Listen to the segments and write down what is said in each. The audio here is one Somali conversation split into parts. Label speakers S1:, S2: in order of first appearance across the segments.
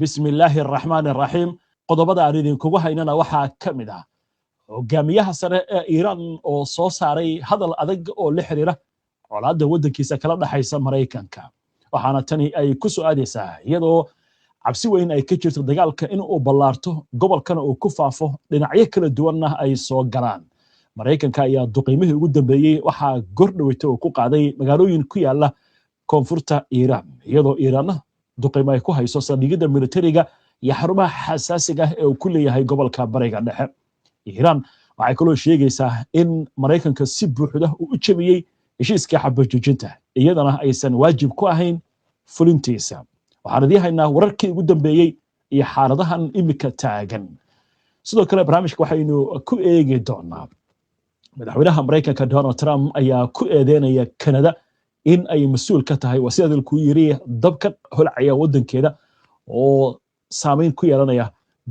S1: بسم الله الرحمن الرحيم qodobada aan idinkugu haynana waxaa ka mid ah hogaamiyaha sare ee Iran oo soo saaray hadal adag oo la xiriira colaadda waddankiisa kala dhaxaysa Mareykanka waxaana tani ay ku soo aadaysaa iyadoo cabsi weyn ay ka jirto dagaalka in uu ballaarto gobolkana uu ku faafo dhinacyo kala duwanna ay soo galaan Mareykanka ayaa duqeymihii ugu dambeeyay waxaa gordhaweyta oo ku qaaday magaalooyin ku yaala koonfurta Iran iyadoo Iran duqeymo ay ku hayso saldhigyada militariga iyo xarumaha xasaasiga ah ee uu ku leeyahay gobolka bariga dhexe Iran waxay kaloo sheegaysaa in Mareykanka si buuxda u jabiyay heshiiska xabad-joojinta iyadana aysan waajib ku ahayn fulintiisa waxaan idin haynaa wararkii ugu dambeeyay iyo xaaladahan imika taagan sidoo kale barnaamijka waxaynu ku eegi doonaa madaxweynaha Mareykanka Donald Trump ayaa ku eedeynaya Canada in ay mas'uul ka tahay wasiirada ku yiri dabka holcaya wadankeeda oo saameyn ku yeelanaya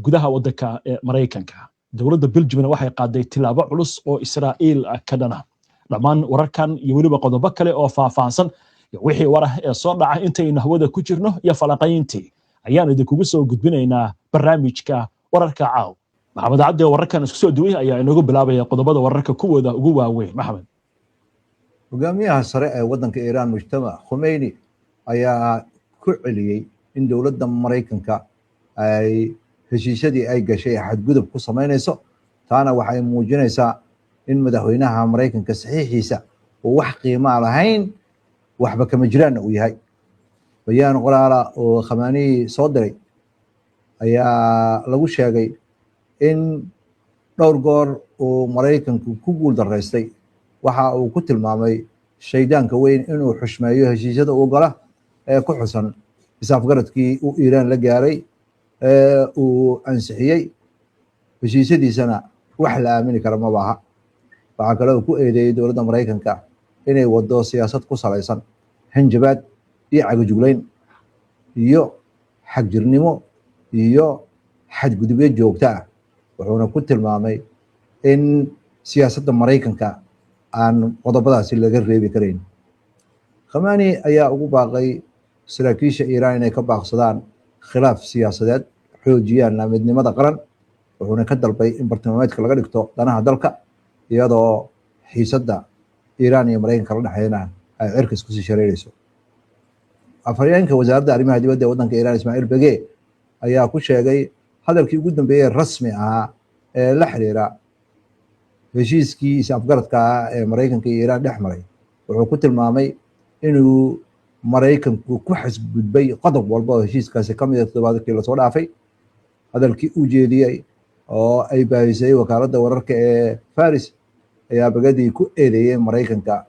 S1: gudaha wadanka Mareykanka dawladda Belgium waxay qaaday tilaabo culus oo Israa'iil ka dhana dhamaan wararkan iyo waliba qodobo kale oo faahfaahsan wixii warah ee soo dhacay intayna hawada ku jirno iyo falaqayntii ayaan idinkugu soo gudbinaynaa barnaamijka wararka caaw maxamed cabdi wararkan isku soo duway ayaa inagu bilaabaya qodobada wararka kuwooda ugu waaweyn maxamed
S2: hogaamiyaha sare ee wadanka Iran Mujtama Khomeini ayaa ku celiyay in dawladda Mareykanka ay heshiisyadii ay gashay xadgudub ku sameynayso taana waxay muujinaysaa in madaxweynaha Mareykanka saxiixiisa oo wax qiimo lahayn waxba kama jiraan uu yahay bayaan qoraala oo Khamenei soo diray ayaa lagu sheegay in dhowr goor oo Mareykanku ku guul daraystay waxa uu ku tilmaamay shaydaanka weyn inuu xushmeeyo heshiisyada uu gala ee ku xusan isafgaradkii uu Iran la gaaray uu ansixiyay heshiisyadiisana wax la aamini karo ma baha waxa kale oo ku eedeeyay dawladda Mareykanka inay wado siyaasad ku salaysan hanjabaad iyo cagajugleyn iyo xagjirnimo iyo xadgudubyo joogto ah wuxuuna ku tilmaamay in siyaasadda Mareykanka aan qodobadaasi laga reebi karin Khamenei ayaa ugu baaqay saraakiisha Iran inay ka baaqsadaan khilaaf siyaasadeed xoojiyaan midnimada qaran wuxuuna ka dalbay in bartilmaameedka laga dhigto danaha dalka iyadoo xiisadda Iran iyo Mareykanka la dhaxayna ay cirkas ku sii shareerayso afhayeenka wasaaradda arrimaha dibadda ee wadanka Iran Ismail Bagei ayaa ku sheegay hadalkii ugu dambeeyay rasmi ah ee la xiriira heshiiskii isafgaradka ee Mareykanka iyo Iran dhex maray wuxuu ku tilmaamay inuu Mareykanku ku xasgudbay qodob walba oo heshiiskaasi ka mid ah toddobaadkii la soo dhaafay hadalkii uu jeediyay oo ay baahisay wakaaladda wararka ee Faris ayaa Bagei ku eedeeyay Mareykanka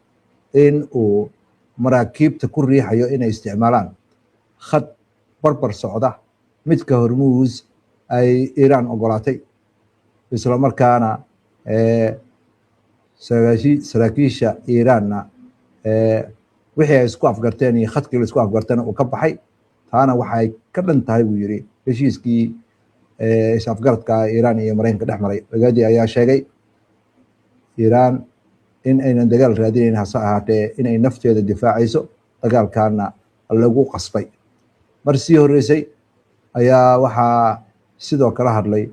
S2: in uu maraakiibta ku riixayo inay isticmaalaan khad barbar socda midka Hormuz ay Iran ogolaatay isla markaana saraakiisha Iranna wixii ay isku afgarteen iyo khadkii la isku afgarteen uu ka baxay taana waxay ka dhan tahay buu yiri heshiiskii isafgaradka Iran iyo Mareykanka dhex maray Bagei ayaa sheegay Iran in aynan dagaal raadinayn hase ahaatee inay nafteeda difaacayso dagaalkaana lagu qasbay mar sii horeysay ayaa waxaa sidoo kale hadlay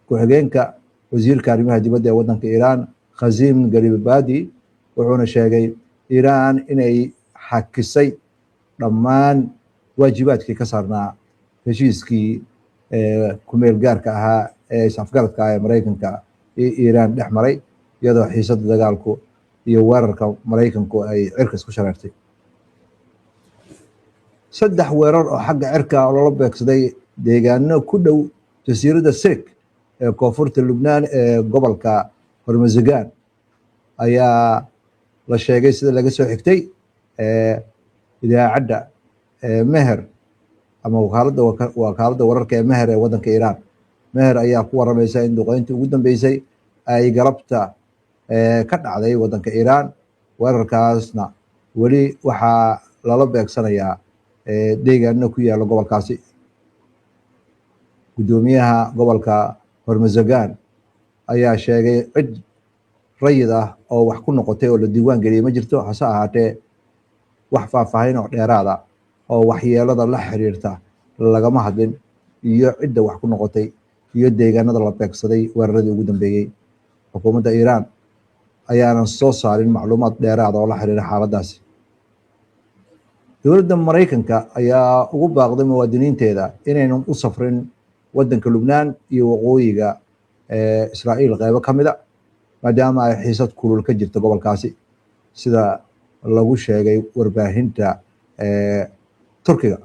S2: ku-xigeenka wasiirka arrimaha dibadda ee wadanka Iran Qasem Garibabadi wuxuuna sheegay Iran inay xakisay dhammaan waajibaadkii ka saarnaa heshiiskii ku-meel gaarka ahaa ee isafgaradka ee Mareykanka iyo Iran dhex maray iyadoo xiisadda dagaalku iyo weerarka Mareykanku ay cirkas ku shareertay saddex weerar oo xagga cirka loola beegsaday deegaano ku dhow jasiiradda Sirk ee koonfurta Lubnaan ee gobolka Hormuzgan ayaa la sheegay sida laga soo xigtay idaacadda Meher ama wakaaladda wararka ee Meher ee wadanka Iran Meher ayaa ku waramaysa in duqeyntii ugu dambeysay ay galabta ka dhacday wadanka Iran weerarkaasna weli waxaa lala beegsanayaa deegaano ku yaala gobolkaasi gudoomiyaha gobolka Hormuzgan ayaa sheegay cid rayid ah oo wax ku noqotay oo la diiwaan geliyay ma jirto hase ahaatee wax faahfaahin oo dheeraad ah oo waxyeelada la xiriirta lagama hadlin iyo cidda wax ku noqotay iyo deegaanada la beegsaday weeraradii ugu dambeeyey. xukuumadda Iiraan ayaanan soo saarin macluumaad dheeraad oo la xiriira xaaladdaasi. dowladda Maraykanka ayaa ugu baaqday muwaadiniinteeda inaynan u safrin waddanka Lubnaan iyo waqooyiga Israa'iil qaybo ka mid a maadaama ay xiisad kulul ka jirto gobolkaasi, sida lagu sheegay warbaahinta Turkiga.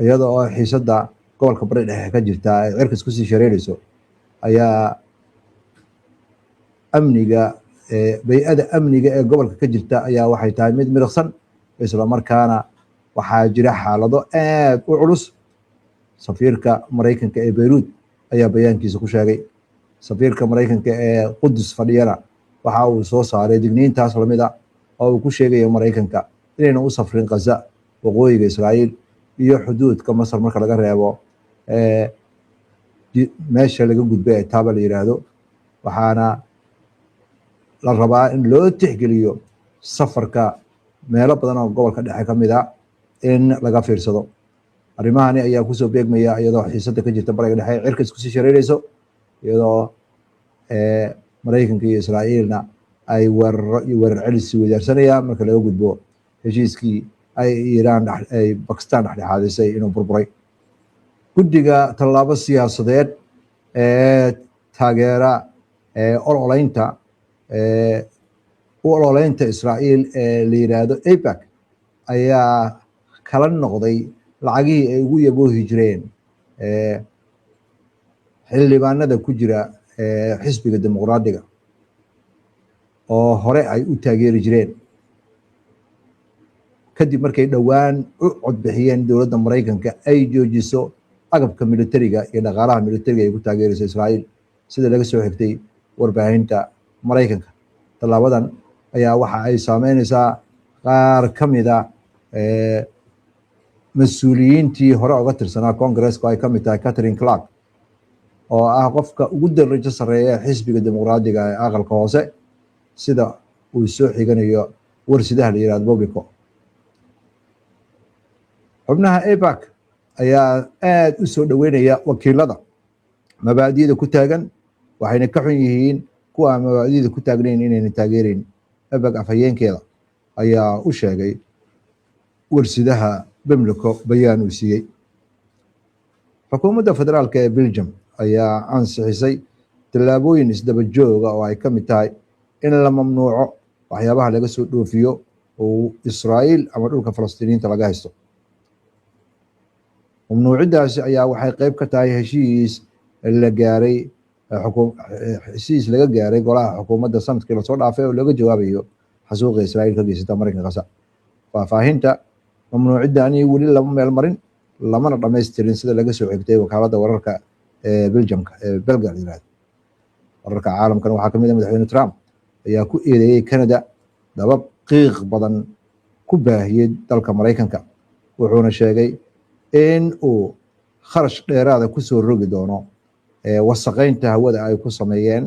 S2: iyada oo xiisadda gobolka bari dhexe ka jirta ay cirkas kusii shareerayso, ayaa amniga bay-ada amniga ee gobolka ka jirta ayaa waxay tahay mid midaqsan, isla markaana waxaa jira xaalado aad u culus. safiirka Maraykanka ee Beirut ayaa bayaankiisa ku sheegay. safiirka Maraykanka ee Qudus fadhiyana waxa uu soo saaray digniintaas lamid ah oo uu ku sheegayo Maraykanka inaynan u safrin Gaza, waqooyiga Israa'iil iyo xuduudka Masar marka laga reebo meesha laga gudbay ee Taaba la yiraahdo. waxaana la rabaa in loo tixgeliyo safarka meelo badan oo gobolka dhexe ka mid ah in laga fiirsado. arrimahani ayaa kusoo beegmaya iyadoo xiisadda ka jirta bariga dhexe cirkas kusii shareerayso, iyadoo Maraykanka iyo Israa'iilna ay weerar celis weydaarsanayaan marka laga gudbo heshiiskii ay Iiraan ay Bakistaan dhexdhexaadisay inuu burburay. guddiga tallaabo siyaasadeed ee taageera ololeynta Israa'iil ee la yiraahdo AIPAC ayaa kala noqday lacagihii ay ugu yaboohi jireen xildhibaanada ku jira xisbiga dimuqraadiga oo hore ay u taageeri jireen, kadib markay dhowaan u codbixiyeen dowladda Maraykanka ay joojiso agabka militariga iyo dhaqaalaha militariga ay ku taageerayso Israa'iil, sida laga soo xigtay warbaahinta Maraykanka. tallaabadan ayaa waxa ay saameynaysaa qaar ka mid a mas-uuliyiintii hore uga tirsanaa Congress-ka ay ka mid tahay Catherine Clark oo ah qofka ugu darajo sarreeya ee xisbiga dimuqraadiga ee aqalka hoose, sida uu soo xiganayo warsidaha la yiraahdo Publico. xubnaha AIPAC ayaa aad u soo dhaweynaya wakiilada mabaadi'da ku taagan, waxayna ka xun yihiin kuwa aan mabaadi'da ku taagnayn inayna taageerin. AIPAC afhayeenkeeda ayaa u sheegay warsidaha Publico bayaan uu siiyey. xukuumadda federaalka ee Belgium ayaa ansixisay tallaabooyin isdaba jooga oo ay ka mid tahay in la mamnuuco waxyaabaha laga soo dhoofiyo oo Israa'iil ama dhulka Falastiiniinta laga haysto. mamnuuciddaasi ayaa waxay qayb ka tahay heshiis laga gaaray golaha xukuumadda sanadkii lasoo dhaafay oo looga jawaabayo xasuuqa Israa'iil ka geysata Maraykanka Gaza. faahfaahinta mamnuuciddani weli lama meel marin, lamana dhamaystirin, sida laga soo xigtay wakaaladda wararka ee Belgiumka ee Belga la yiraahdo. wararka caalamkan waxaa ka mid ah madaxweyne Trump ayaa ku eedeeyay Canada dabab qiiq badan ku baahiyey dalka Maraykanka, wuxuuna sheegay in uu kharash dheeraada kusoo rogi doono wasaqeynta hawada ay ku sameeyeen,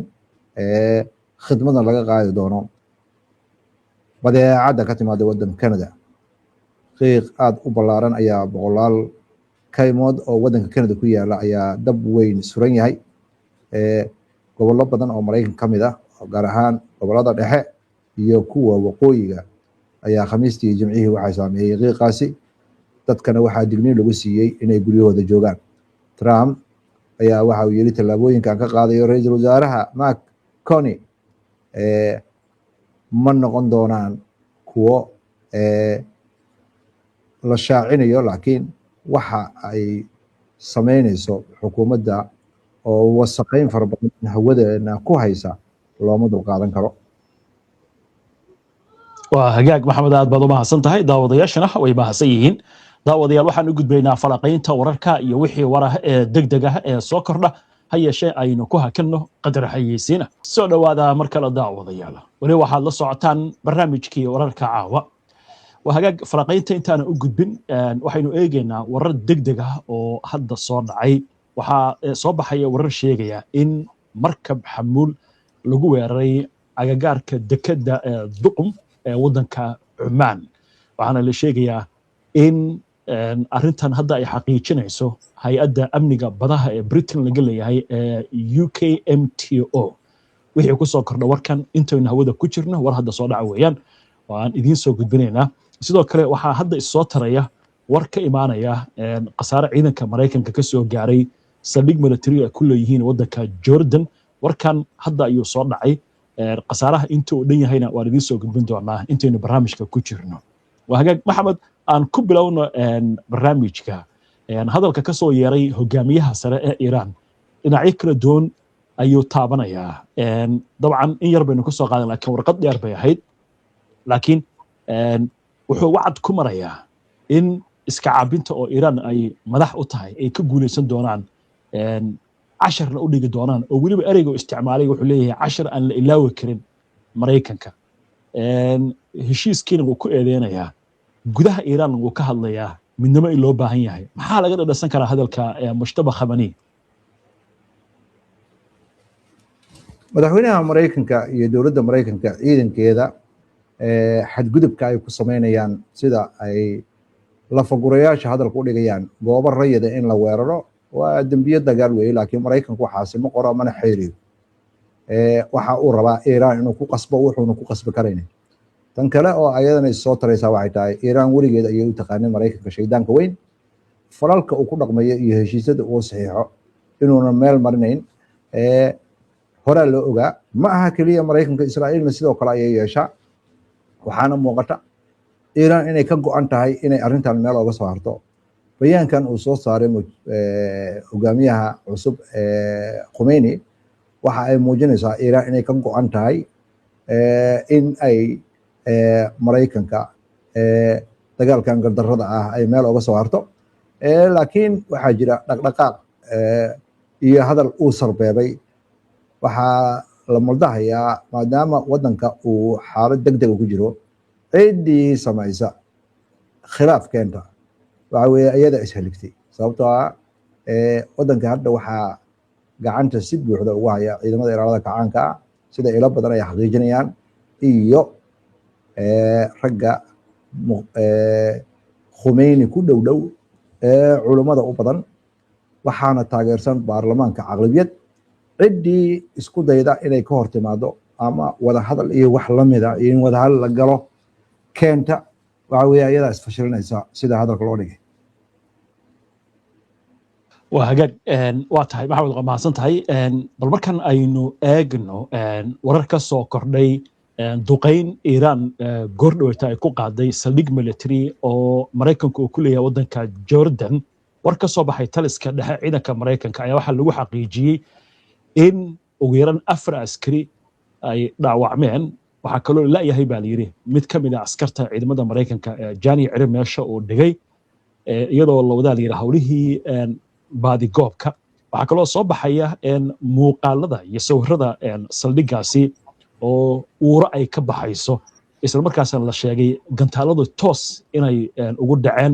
S2: khidmadna laga qaadi doono badeecadda ka timaada waddanka Canada. qiiq aad u ballaaran ayaa boqolaal kaymood oo waddanka Canada ku yaala ayaa dab weyn suran yahay. gobollo badan oo Maraykan ka mid ah, gaar ahaan gobollada dhexe iyo kuwa waqooyiga, ayaa khamiistii iyo jimcihii waxay saameeyey qiiqaasi. dadkana waxaa digniin lagu siiyey inay guryahooda joogaan. Trump ayaa waxa uu yiri tallaabooyinkan ka qaadayo ra'iisul wasaaraha Mark Carney ma noqon doonaan kuwo la shaacinayo, laakiin waxa ay sameynayso xukuumadda oo wasaqeyn fara badan hawadeena ku haysa looma dulqaadan karo.
S1: waa hagaag maxamed, aad baad u mahadsan tahay. daawadayaashana way mahadsan yihiin. daawadayaal waxaan u gudbaynaa falaqaynta wararka iyo wixii warah ee degdeg ah ee soo kordha, ha yeeshee aynu ku hakanno qadar xayeysiina. soo dhowaada mar kale daawadayaal, weli waxaad la socotaan barnaamijkii wararka caawa. waa hagaag falaqaynta intaana u gudbin, waxaynu eegaynaa warar degdeg ah oo hadda soo dhacay. waxaa soo baxaya warar sheegaya in markab xamuul lagu weeraray agagaarka dekedda duqum ee waddanka Cumaan. waxaana la sheegayaa in arrintan hadda ay xaqiijinayso hay-adda amniga badaha ee Britain laga leeyahay UKMTO wixii ku soo kordha warkan intaynu hawada ku jirno war hadda soo dhaca weeyaan waan idiin soo gudbinaynaa sidoo kale waxaa hadda isoo taraya war ka imaanaya qasaare ciidanka Mareykanka ka soo gaaray saldhig military ay ku leeyihiin waddanka Jordan warkan hadda ayuu soo dhacay qasaaraha inta uu dhan yahayna waan idiin soo gudbin doonaa intaynu barnaamijka ku jirno waa hagaag maxamed aan ku bilowno barnaamijka hadalka ka soo yeeray hogaamiyaha sare ee Iran dhinacyo kala duwan ayuu taabanayaa dabcan in yar baynu ku soo qaadan laakiin warqad dheer bay ahayd laakiin wuxuu wacd ku marayaa in iska caabinta oo Iran ay madax u tahay ay ka guuleysan doonaan casharna u dhigi doonaan oo weliba ereyga isticmaalay wuxuu leeyahay cashar aan la ilaawi karin Mareykanka heshiiskiina wuu ku eedeynayaa gudaha Iran wuu ka hadlayaa midnimo in loo baahan yahay maxaa laga dhadhasan karaa hadalka Mujtaba Khamenei
S2: madaxweynaha Mareykanka iyo dowladda Mareykanka ciidankeeda xadgudubka ay ku sameynayaan sida ay lafagurayaasha hadalka u dhigayaan goobo rayida in la weeraro waa dambiyo dagaal weeye laakiin Mareykanku waxaasi ma qoro mana xeeriyo waxa uu rabaa Iran inuu ku qasbo wuxuuna ku qasbi karayna tan kale oo ayadana soo taraysaa waxay tahay Iran weligeed ayay u taqaaneen Mareykanka shaydaanka weyn falalka uu ku dhaqmayo iyo heshiisyada uu saxiixo inuuna meel marinayn hore loo ogaa ma aha kaliya Mareykanka Israa'iilna sidoo kale ayay yeeshaa waxaana muuqata Iran inay ka go'an tahay inay arrintan meel uga soo harto bayaankan uu soo saaray hogaamiyaha cusub Khomeini waxa ay muujinaysaa Iran inay ka go'an tahay in ay Mareykanka dagaalkan gardarrada ah ay meel uga soo harto laakiin waxaa jira dhaqdhaqaaq iyo hadal uu sarbeebay waxaa la muldahayaa maadaama waddanka uu xaalad degdeg ku jiro ciidii samaysa khilaaf keenta waxa weeye iyada ishaligtay sababtoo ah waddanka hadda waxaa gacanta si buuxda ugu haya ciidamada ilaalada kacaanka ah sida ilo badan ay xaqiijinayaan iyo ragga Khomeini ku dhow culimada u badan waxaana taageersan baarlamaanka aqlabiyad ciddii isku dayda inay ka hortimaado ama wada hadal iyo wax la mid ah in wada hadal la galo keenta waxa weeye ayada isfashilinaysa sida hadalka loo dhigay
S1: waa hagaag waa tahay maxamed waa mahadsan tahay bal markan aynu eegno warar ka soo kordhay duqeyn Iran goordhowta ay ku qaaday saldhig military oo Mareykanku uu ku leeyahay waddanka Jordan war ka soo baxay taliska dhexe ciidanka Mareykanka ayaa waxaa lagu xaqiijiyey in ugu yaraan 4 askari ay dhaawacmeen waxaa kaloo la yahay baa layiri mid ka mid ah askarta ciidamada Mareykanka Jani Cire meesha uu dhigay iyadoo la wada layiri hawlihii baadi goobka waxaa kaloo soo baxaya muuqaalada iyo sawirada saldhigaasi oo uura ay ka baxayso isla markaasna la sheegay gantaaladu toos inay ugu dhaceen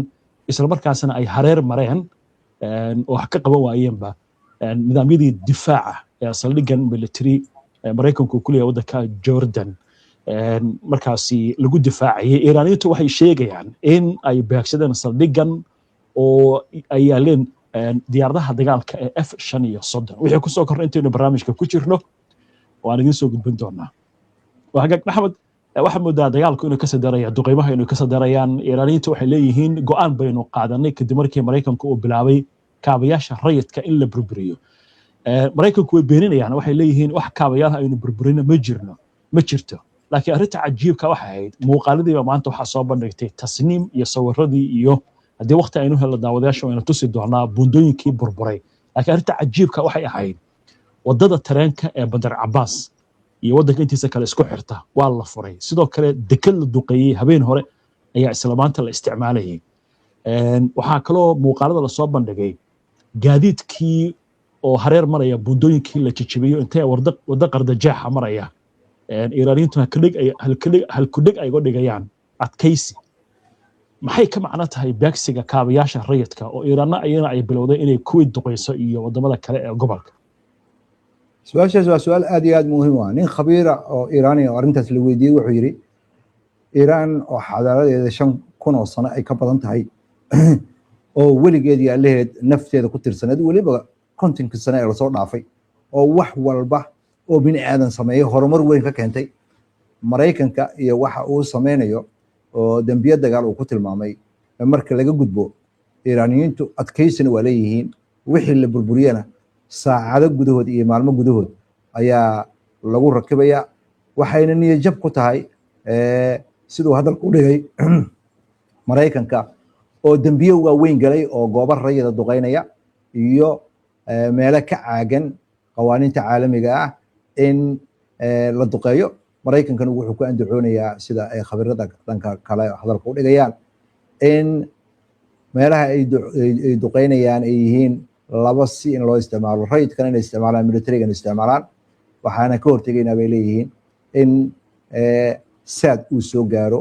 S1: isla markaasna ay hareer mareen oo wax ka qaban waayeenba nidaamyadii difaaca saldhigan military Mareykanku ku leeyahay waddanka Jordan markaasi lagu difaacayay Iiraaniyiintu waxay sheegayaan in ay beegsadeen saldhigan oo ay yaaleen diyaaradaha dagaalka ee F-35 wixii ku soo kornay intaanu barnaamijka ku jirno waan idin soo gudbin doonaa waa hagaag maxamed waxa moodaa dagaalku inuu ka sadaraya duqeymaha inuu ka sadarayaan Iiraaniyiintu waxay leeyihiin go'aan baynu qaadanay kadib markii Mareykanku uu bilaabay kaabayaasha rayidka in la burburiyo Mareykanku way beeninayaan waxay leeyihiin wax kaabayaal aynu burburina ma jirto laakiin arrinta cajiibka waxa ahayd muuqaaladiiba maanta waxa soo bandhigtay tasniim iyo sawiradii iyo haddii waqti aynu helo daawadayaasha aynu tusi doonaa buundooyinkii burburay laakiin arrinta cajiibka waxay ahayd wadada tareenka ee Bandar Abbas iyo waddanka intiisa kale isku xirta waa la furay sidoo kale dekad la duqeeyay habeen hore ayaa isla maanta la isticmaalayay waxaa kaloo muuqaalada la soo bandhigay gaadiidkii oo hareer maraya buundooyinkii la jijibiyo intee wada qardajeexa maraya Iiraaniyiintu halkudhig ay uga dhigayaan adkaysi maxay ka macno tahay beegsiga kaabayaasha rayidka oo Iiraanna ayana ay bilowday inay Kuwait duqeyso iyo wadamada kale ee gobolka
S2: su'aashaas waa su'aal aad iyo aad muhiim ah nin khabiira oo Iiraani oo arrintaas la weydiiyay wuxuu yiri Iiraan oo xadaaradeeda 5,000 oo sano ay ka badan tahay oo weligeedii allaheed nafteeda ku tirsaneed weliba kontonkii sane ee lasoo dhaafay oo wax walba oo bini aadan sameeyey horumar weyn ka keentay maraykanka iyo waxa uu sameynayo oo dambiye dagaal uu ku tilmaamay marka laga gudbo iiraaniyiintu adkaysina waa leeyihiin wixii la burburiyana saacado gudahood iyo maalmo gudahood ayaa lagu rakibaya waxayna niyad jab ku tahay siduu hadalku u dhigay maraykanka oo dambiye waaweyn galay oo goobo rayida duqeynaya iyo meelo ka caagan qawaaniinta caalamiga ah in la duqeeyo maraykankana wuxuu ku andacoonayaa sida ay khabiirada dhanka kale hadalka u dhigayaan in meelaha ay duqeynayaan ay yihiin laba si in loo isticmaalo rayidkana inay isticmaalaan militarigan isticmaalaan waxaana ka hortegaynaa bay leeyihiin in saad uu soo gaaro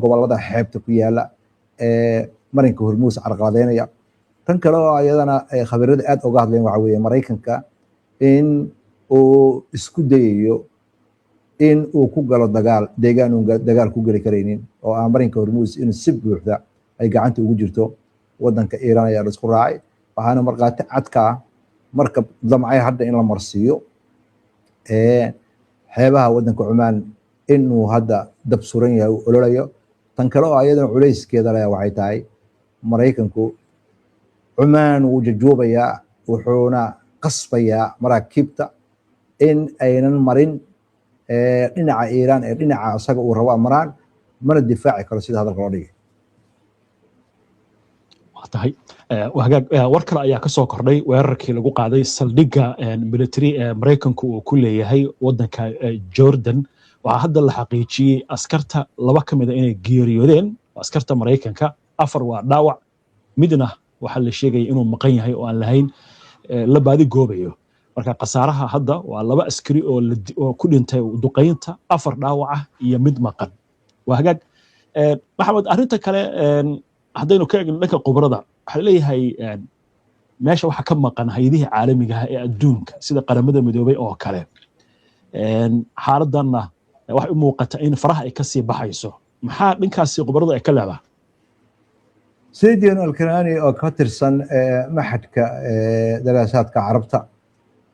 S2: gobolada xeebta ku yaala marinka hormuus carqaladeynaya tan kale oo ayadana khabiirada aad uga hadleen waxa weeye maraykanka in uu isku dayayo in uu ku galo dagaal deegaan uu dagaal ku geli karaynin oo aan marinka hormuus in si buuxda ay gacanta ugu jirto wadanka Iiraan ayaa isku raacay waxaana marqaati cadka marka damcay hadda in la marsiiyo xeebaha wadanka Cumaan inuu hadda dab suran yahay ololayo tan kale oo ayadana culeyskeeda leh waxay tahay maraykanku Cumaan uu jajuubaya wuxuuna qasbaya maraakiibta in aynan marin dhinaca Iiraan ee dhinaca asaga uu rabo maraan mana difaaci karo sida hadalka loo dhigay
S1: tahay war kale ayaa ka soo kordhay weerarkii lagu qaaday saldhigga military ee maraykanku uu ku leeyahay wadanka Jordan waxaa hadda la xaqiijiyey askarta laba ka mid ah inay geeriyoodeen askarta maraykanka afar waa dhaawac midna waxaa la sheegay inuu maqan yahay oo aan lahayn la baadi goobayo marka qasaaraha hadda waa laba askari oo ku dhintay duqeynta afar dhaawac ah iyo mid maqan waa hagaag maxamed arrinta kale haddaynu ka eegno dhanka khibrada waxaa leeyahay meesha waxaa ka maqan hay'adihii caalamiga ah ee adduunka sida qaramada midoobay oo kale xaaladdanna waxay u muuqata in faraha ay kasii baxayso maxaa dhankaasi khibrada ay ka leedahay
S2: سيديان الكناني oo ka tirsan maxadka daraasaadka carabta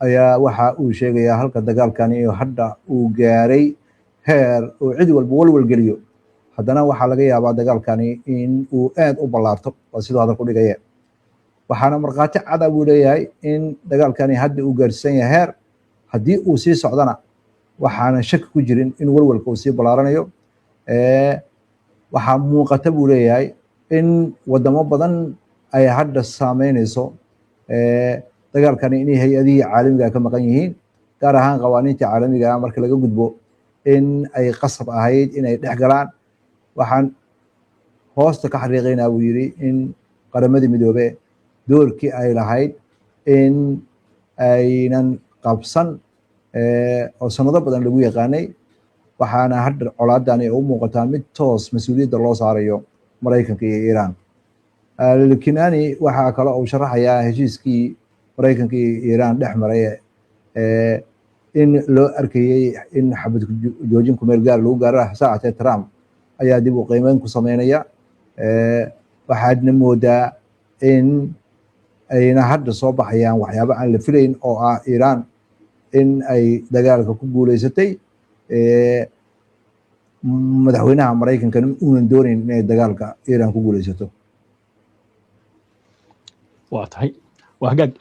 S2: ayaa waxa uu sheegaya halka dagaalkani hadda uu gaaray heer oo cid walba walwal geliyo haddana waxa laga yaabaa dagaalkani in uu aad u ballaarto oo sidoo hadalku dhigaya waxaana marqaati cad uu leeyahay in dagaalkani hadda uu gaarsan yahay heer haddii uu sii socdana waxaana shaki ku jirin in walwalka uu sii ballaaranayo waxaa muuqata buu leeyahay in wadamo badan ay hadda saameynayso dagaalkani inay hay-adihii caalamiga ka maqan yihiin gaar ahaan qawaaniinta caalamiga marka laga gudbo in ay qasab ahayd inay dhex galaan waxaan hoosta ka xariiqaynaa buu yidhi in qaramadii midoobe doorkii ay lahayd in aynan qabsan oo sanado badan lagu yaqaanay waxaana hadda colaadani u muuqataa mid toos mas-uuliyadda loo saarayo maraykanka iyo Iiraan al-Kinani waxa kale oo sharaxaya heshiiskii maraykanka iyo Iiraan dhex maray in loo arkayay in xabad joojin ku meel gaar lagu gaaro saacadii Trump ayaa dib u qiimeyn ku sameynaya waxaadna moodaa in ayna hadda soo baxayaan waxyaabo aan la filayn oo ah Iiraan in ay dagaalka ku guuleysatay madaxweynaha maraykanka uunan doonayn inay dagaalka Iiraan ku guuleysato
S1: waa tahay waa hagaag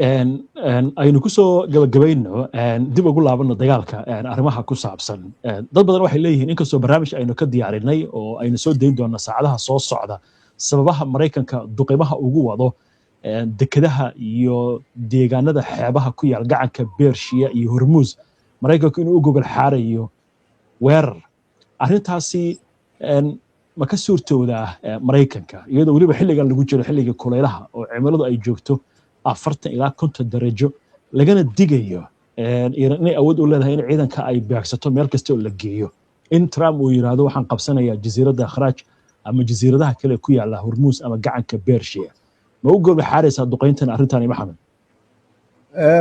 S1: aynu ku soo gabagabayno dib ugu laabano dagaalka arrimaha ku saabsan dad badan waxay leeyihiin inkastoo barnaamij aynu ka diyaarinay oo aynu soo dayn doona saacadaha soo socda sababaha maraykanka duqeymaha ugu wado dekedaha iyo deegaanada xeebaha ku yaal gacanka Beershiya iyo Hormuz maraykanku inuu u gogol xaarayo weerar arrintaasi ma ka suurtooda maraykanka iyadoo weliba xilligan lagu jiro xilliga kulaylaha oo cimiladu ay joogto 40 ilaa 50 darajo lagana digayo inay awood u leedahay in ciidanka ay beegsato meel kasta oo la geeyo in Trump uu yiraahdo waxaan qabsanayaa jasiiradda Kharaaj ama jasiiradaha kale ku yaala Hormuz ama gacanka Beershiya ma u gogol xaaraysa duqeyntan arrintan maxamed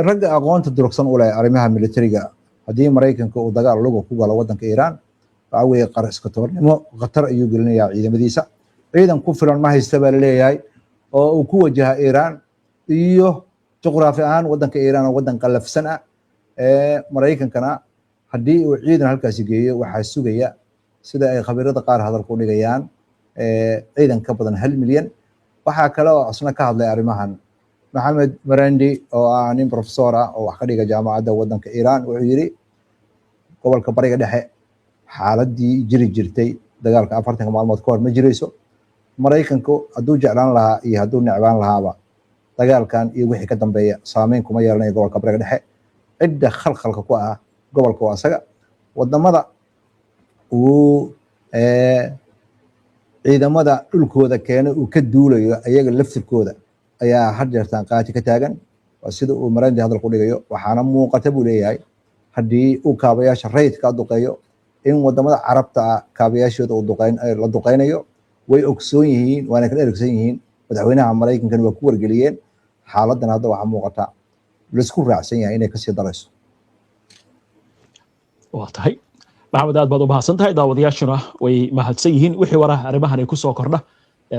S2: ragga aqoonta durugsan u leh arrimaha militariga haddii maraykanka uu dagaal lagu ku galo wadanka Iiraan waxa weeye qaraska toornimo khatar ayuu gelinayaa ciidamadiisa ciidan ku filan ma haysta baa laleeyahay oo uu ku wajaha iiraan iyo juqraafi ahaan waddanka iiraan oo waddan qallafsan ah maraykankana haddii uu ciidan halkaasi geeyo waxaa sugaya sida ay khabiirada qaar hadalku dhigayaan ciidan ka badan 1 milyan. waxaa kale oo asna ka hadlay arrimahan maxamed marandi oo ah nin professor ah oo wax ka dhiga jaamacadda waddanka iiraan wuxuu yidhi gobolka bariga dhexe xaaladii jiri jirtay dagaalka 40 maalmood ka hor ma jirayso. maraykanku hadduu jeclaan lahaa iyo hadduu necbaan lahaaba dagaalkan iyo wixii ka dambeeya saameyn kuma yeelanayo gobolka bariga dhexe. cidda khalkhalka ku ah gobolka waa asaga. wadamada uu ciidamada dhulkooda keenay uu ka duulayo ayaga laftirkooda ayaa har jeertaan qaati ka taagan. waa sida uu marandi hadal ku dhigayo. waxaana muuqata buu leeyahay haddii uu kaabayaasha rayidka duqeeyo in wadamada carabta ah kaabayaashooda la duqeynayo. way ogsoon yihiin waana kala ergsan yihiin. madaxweynaha maraykankana waa ku wargeliyeen. xaaladan hadda waxaa muuqata laisku raacsan yahay inay kasii darayso.
S1: waa tahay maxamed aad baad u mahadsan tahay. daawadayaashuna way mahadsan yihiin. wixii waraha arrimahan ay ku soo kordha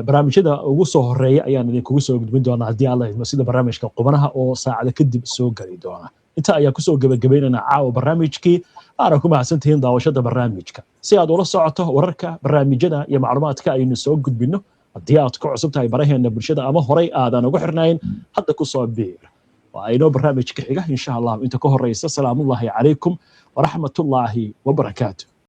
S1: barnaamijyada ugu soo horeeya ayaan idinkugu soo gudbin doonaa haddii alla idmo sida barnaamijka qubanaha oo saacada kadib soo gali doona. inta ayaa kusoo gebagabaynaynaa caawa barnaamijkii. aana ku mahadsantihiin daawashada barnaamijka. si aad ula socoto wararka barnaamijyada iyo macluumaadka aynu soo gudbino haddii aad ku cusub tahay baraheena bulshada ama horay aadan ugu xirnayn hadda ku soo biir. waa inoo barnaamijka xiga insha allah inta ka horeysa salaamullaahi calaykum waraxmatullaahi wabarakaatu.